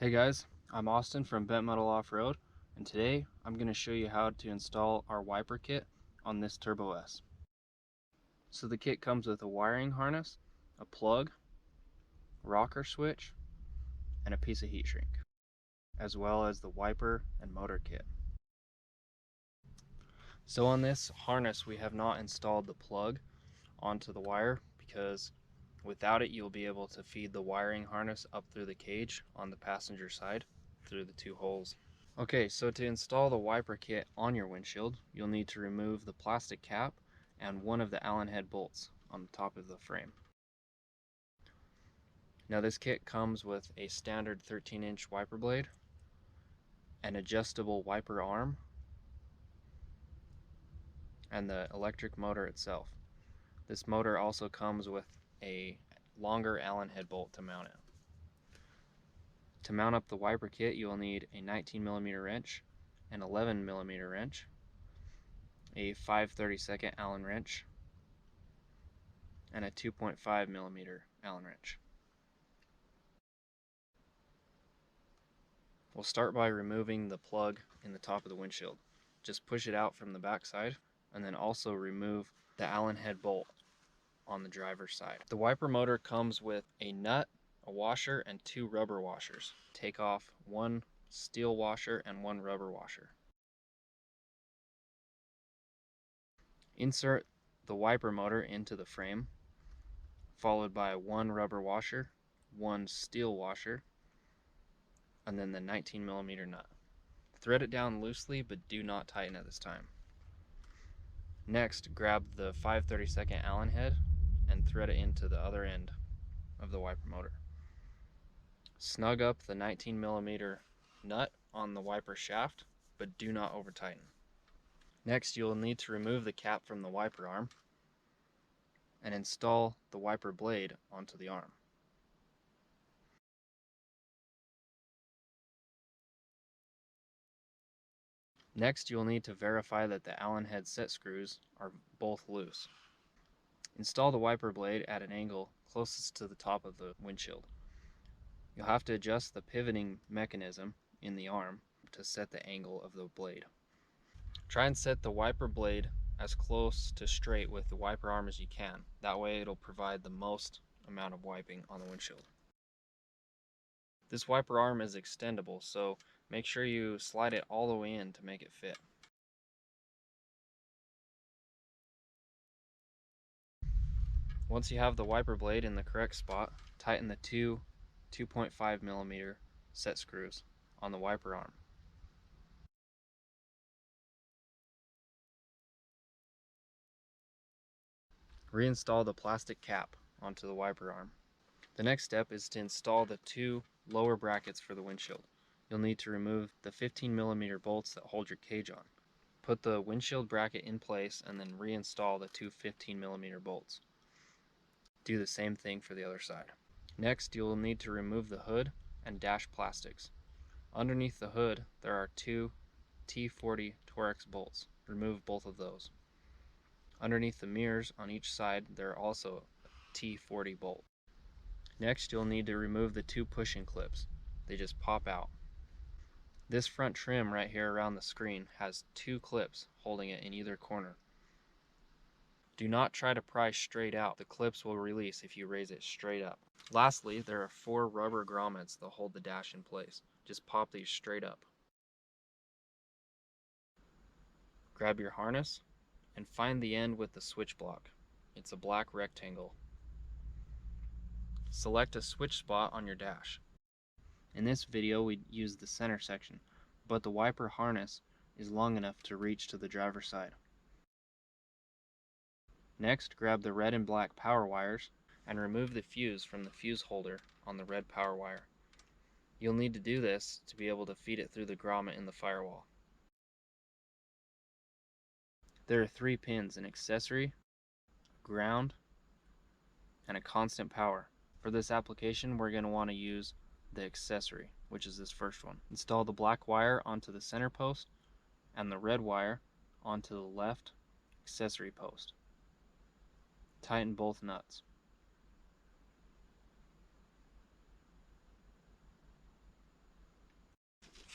Hey guys, I'm Austin from Bent Metal Off-Road, and today I'm going to show you how to install our wiper kit on this Turbo S. So the kit comes with a wiring harness, a plug, rocker switch, and a piece of heat shrink, as well as the wiper and motor kit. So on this harness we have not installed the plug onto the wire because without it you'll be able to feed the wiring harness up through the cage on the passenger side through the two holes. Okay, so to install the wiper kit on your windshield, you'll need to remove the plastic cap and one of the Allen head bolts on the top of the frame. Now this kit comes with a standard 13-inch wiper blade, an adjustable wiper arm, and the electric motor itself. This motor also comes with a longer Allen head bolt to mount it. To mount up the wiper kit, you will need a 19mm wrench, an 11mm wrench, a 5/32 Allen wrench, and a 2.5mm Allen wrench. We'll start by removing the plug in the top of the windshield. Just push it out from the back side, and then also remove the Allen head bolt on the driver's side. The wiper motor comes with a nut, a washer, and two rubber washers. Take off one steel washer and one rubber washer. Insert the wiper motor into the frame, followed by one rubber washer, one steel washer, and then the 19mm nut. Thread it down loosely, but do not tighten at this time. Next, grab the 5/32 Allen head and thread it into the other end of the wiper motor. Snug up the 19mm nut on the wiper shaft, but do not over tighten. Next, you'll need to remove the cap from the wiper arm and install the wiper blade onto the arm. Next, you'll need to verify that the Allen head set screws are both loose. Install the wiper blade at an angle closest to the top of the windshield. You'll have to adjust the pivoting mechanism in the arm to set the angle of the blade. Try and set the wiper blade as close to straight with the wiper arm as you can. That way it'll provide the most amount of wiping on the windshield. This wiper arm is extendable, so make sure you slide it all the way in to make it fit. Once you have the wiper blade in the correct spot, tighten the two 2.5mm set screws on the wiper arm. Reinstall the plastic cap onto the wiper arm. The next step is to install the two lower brackets for the windshield. You'll need to remove the 15mm bolts that hold your cage on. Put the windshield bracket in place and then reinstall the two 15mm bolts. Do the same thing for the other side. Next, you'll need to remove the hood and dash plastics. Underneath the hood, there are two T40 Torx bolts. Remove both of those. Underneath the mirrors on each side, there are also a T40 bolt. Next, you'll need to remove the two pushing clips. They just pop out. This front trim right here around the screen has two clips holding it in either corner. Do not try to pry straight out. The clips will release if you raise it straight up. Lastly, there are four rubber grommets that hold the dash in place. Just pop these straight up. Grab your harness and find the end with the switch block. It's a black rectangle. Select a switch spot on your dash. In this video we used the center section, but the wiper harness is long enough to reach to the driver's side. Next, grab the red and black power wires and remove the fuse from the fuse holder on the red power wire. You'll need to do this to be able to feed it through the grommet in the firewall. There are 3 pins: an accessory, ground, and a constant power. For this application, we're going to want to use the accessory, which is this first one. Install the black wire onto the center post and the red wire onto the left accessory post. Tighten both nuts.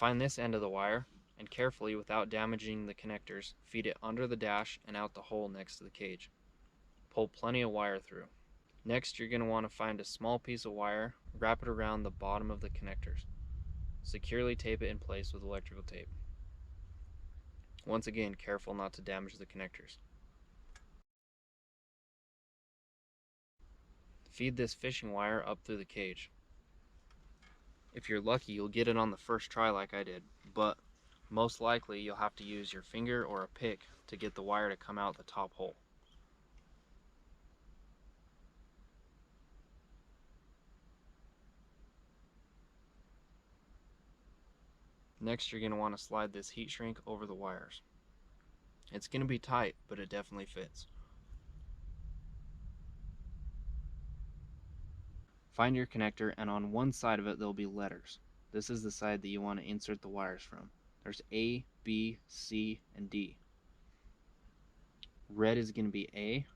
Find this end of the wire and carefully, without damaging the connectors, feed it under the dash and out the hole next to the cage. Pull plenty of wire through. Next, you're going to want to find a small piece of wire, wrap it around the bottom of the connectors. Securely tape it in place with electrical tape. Once again, careful not to damage the connectors. Feed this fishing wire up through the cage. If you're lucky, you'll get it on the first try like I did, but most likely you'll have to use your finger or a pick to get the wire to come out the top hole. Next, you're going to want to slide this heat shrink over the wires. It's going to be tight, but it definitely fits. Find your connector, and on one side of it there'll be letters. This is the side that you want to insert the wires from. There's A, B, C, and D. Red is going to be A.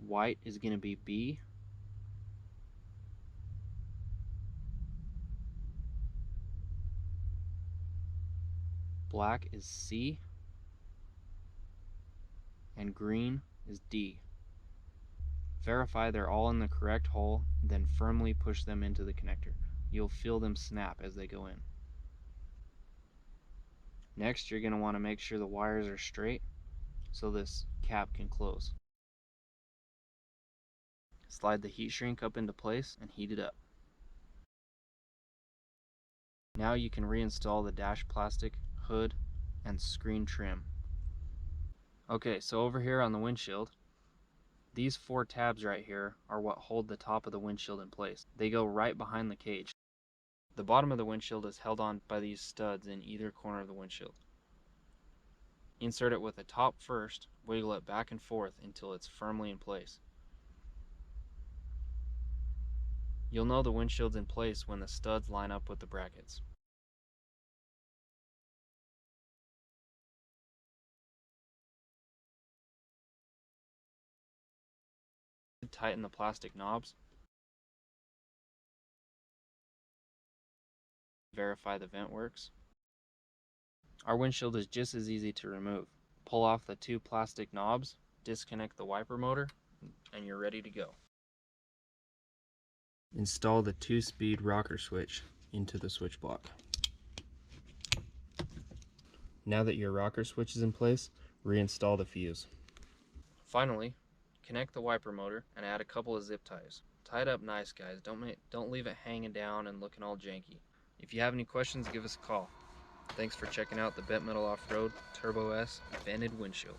White is going to be B. Black is C. And green is D. Verify they're all in the correct hole, then firmly push them into the connector. You'll feel them snap as they go in. Next, you're going to want to make sure the wires are straight so this cap can close. Slide the heat shrink up into place and heat it up. Now you can reinstall the dash plastic, hood, and screen trim. Okay, so over here on the windshield, these 4 tabs right here are what hold the top of the windshield in place. They go right behind the cage. The bottom of the windshield is held on by these studs in either corner of the windshield. Insert it with the top first, wiggle it back and forth until it's firmly in place. You'll know the windshield's in place when the studs line up with the brackets. Tighten the plastic knobs. Verify the vent works. Our windshield is just as easy to remove. Pull off the 2 plastic knobs, disconnect the wiper motor, and you're ready to go. Install the 2-speed rocker switch into the switch block. Now that your rocker switch is in place, reinstall the fuse. Finally, connect the wiper motor and add a couple of zip ties. Tie it up nice, guys. Don't leave it hanging down and looking all janky. If you have any questions, give us a call. Thanks for checking out the Bent Metal Off-Road Turbo S vented windshield.